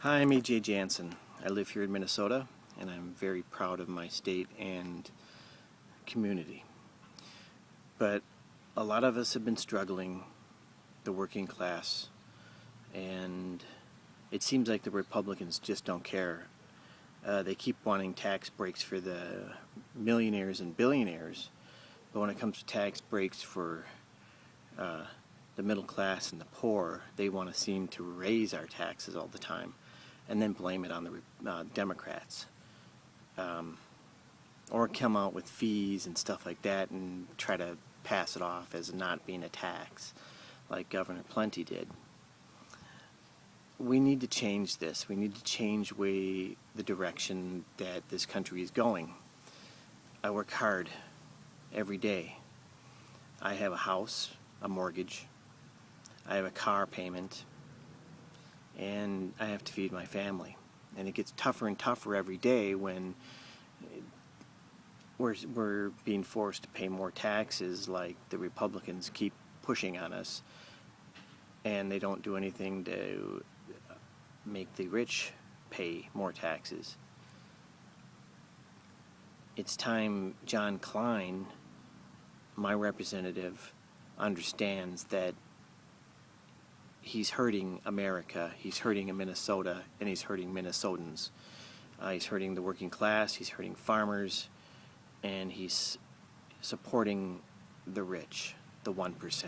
Hi, I'm A.J. Jansen. I live here in Minnesota, and I'm very proud of my state and community. But a lot of us have been struggling, the working class, and it seems like the Republicans just don't care. They keep wanting tax breaks for the millionaires and billionaires, but when it comes to tax breaks for the middle class and the poor, they want to seem to raise our taxes all the time and then blame it on the Democrats. Or come out with fees and stuff like that and try to pass it off as not being a tax, like Governor Plenty did. We need to change this. We need to change the direction that this country is going. I work hard every day. I have a house, a mortgage, I have a car payment, and I have to feed my family. And it gets tougher and tougher every day when we're being forced to pay more taxes like the Republicans keep pushing on us, and they don't do anything to make the rich pay more taxes. It's time John Klein, my representative, understands that he's hurting America, he's hurting Minnesota, and he's hurting Minnesotans. He's hurting the working class, he's hurting farmers, and he's supporting the rich, the 1%.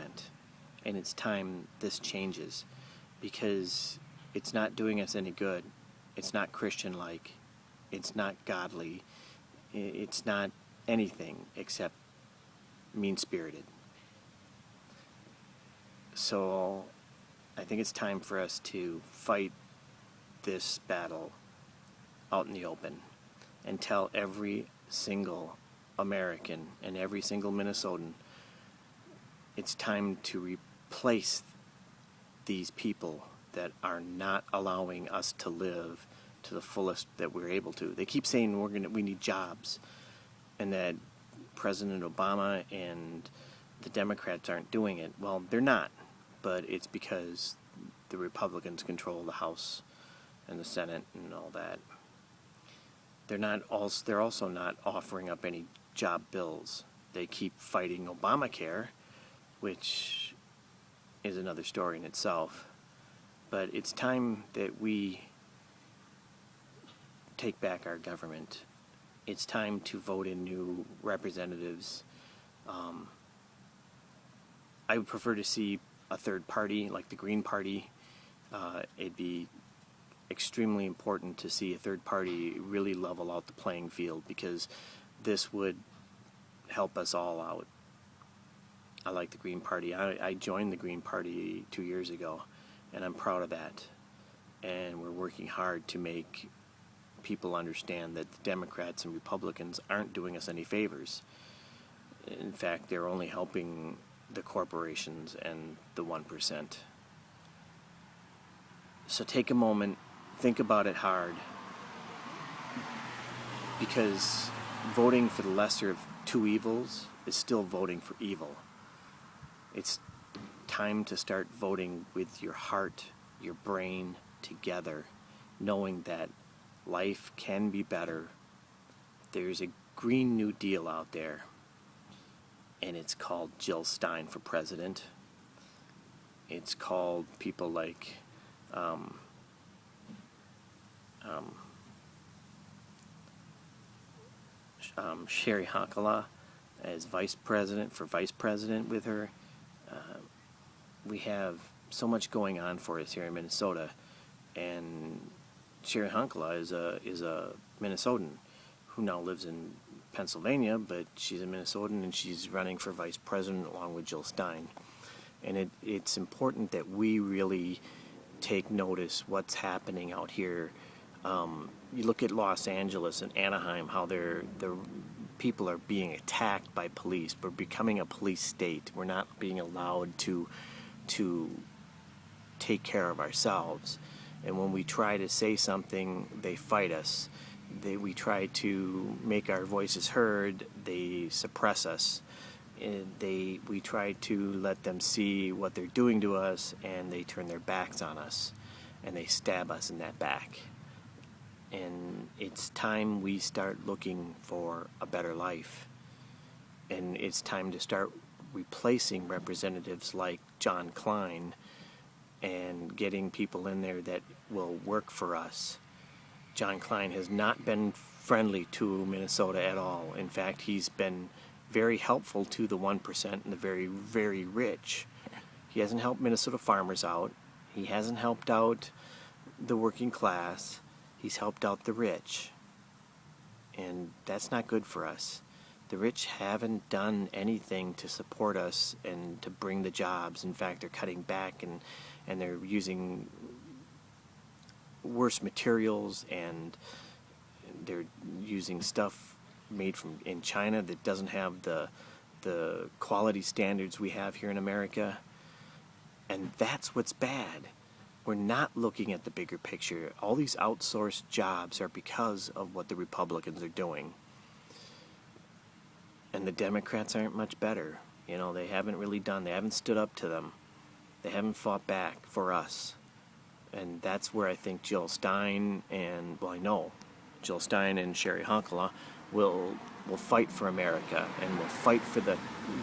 And it's time this changes, because it's not doing us any good. It's not Christian-like. It's not godly. It's not anything except mean-spirited. So I think it's time for us to fight this battle out in the open and tell every single American and every single Minnesotan it's time to replace these people that are not allowing us to live to the fullest that we're able to. They keep saying we need jobs, and that President Obama and the Democrats aren't doing it. Well, they're not, but it's because the Republicans control the House and the Senate and all that. They're also not offering up any job bills. They keep fighting Obamacare, which is another story in itself. But it's time that we take back our government. It's time to vote in new representatives. I would prefer to see a third party like the Green Party. It'd be extremely important to see a third party really level out the playing field, because this would help us all out. I like the Green Party. I joined the Green Party 2 years ago, and I'm proud of that. And we're working hard to make people understand that the Democrats and Republicans aren't doing us any favors. In fact, they're only helping the corporations and the 1%. So take a moment, think about it hard, because voting for the lesser of two evils is still voting for evil. It's time to start voting with your heart, your brain together, knowing that life can be better. There's a Green New Deal out there, and it's called Jill Stein for president. It's called people like Sherry Honkala as vice president with her. We have so much going on for us here in Minnesota, and Sherry Honkala is a Minnesotan who now lives in Pennsylvania, but she's a Minnesotan, and she's running for vice president along with Jill Stein. And it's important that we really take notice what's happening out here. You look at Los Angeles and Anaheim, how the people are being attacked by police. We're becoming a police state. We're not being allowed to take care of ourselves. And when we try to say something, they fight us. We try to make our voices heard, they suppress us. We try to let them see what they're doing to us, and they turn their backs on us. and they stab us in that back. And it's time we start looking for a better life. And it's time to start replacing representatives like John Klein and getting people in there that will work for us. John Klein has not been friendly to Minnesota at all. In fact, he's been very helpful to the 1% and the very, very rich. He hasn't helped Minnesota farmers out. He hasn't helped out the working class. He's helped out the rich. And that's not good for us. The rich haven't done anything to support us and to bring the jobs. In fact, they're cutting back and they're using worse materials, and they're using stuff made in China that doesn't have the quality standards we have here in America. And that's what's bad. We're not looking at the bigger picture. All these outsourced jobs are because of what the Republicans are doing. And the Democrats aren't much better. You know, they haven't stood up to them. They haven't fought back for us. And that's where I think Jill Stein and Sherry Honkala will fight for America and will fight for the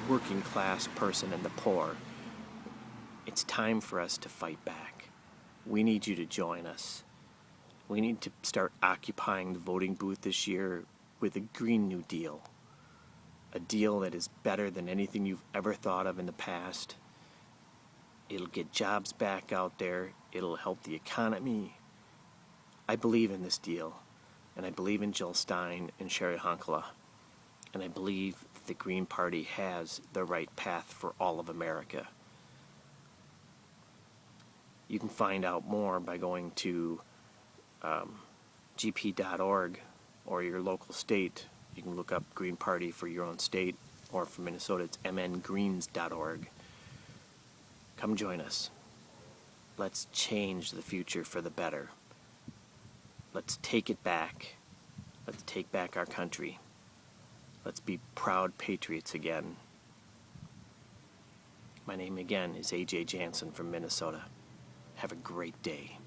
working class person and the poor. It's time for us to fight back. We need you to join us. We need to start occupying the voting booth this year with a Green New Deal. A deal that is better than anything you've ever thought of in the past. It'll get jobs back out there. It'll help the economy. I believe in this deal. And I believe in Jill Stein and Sherry Honkala. And I believe the Green Party has the right path for all of America. You can find out more by going to gp.org or your local state. You can look up Green Party for your own state, or for Minnesota, it's mngreens.org. Come join us. Let's change the future for the better. Let's take it back. Let's take back our country. Let's be proud patriots again. My name again is A.J. Jansen from Minnesota. Have a great day.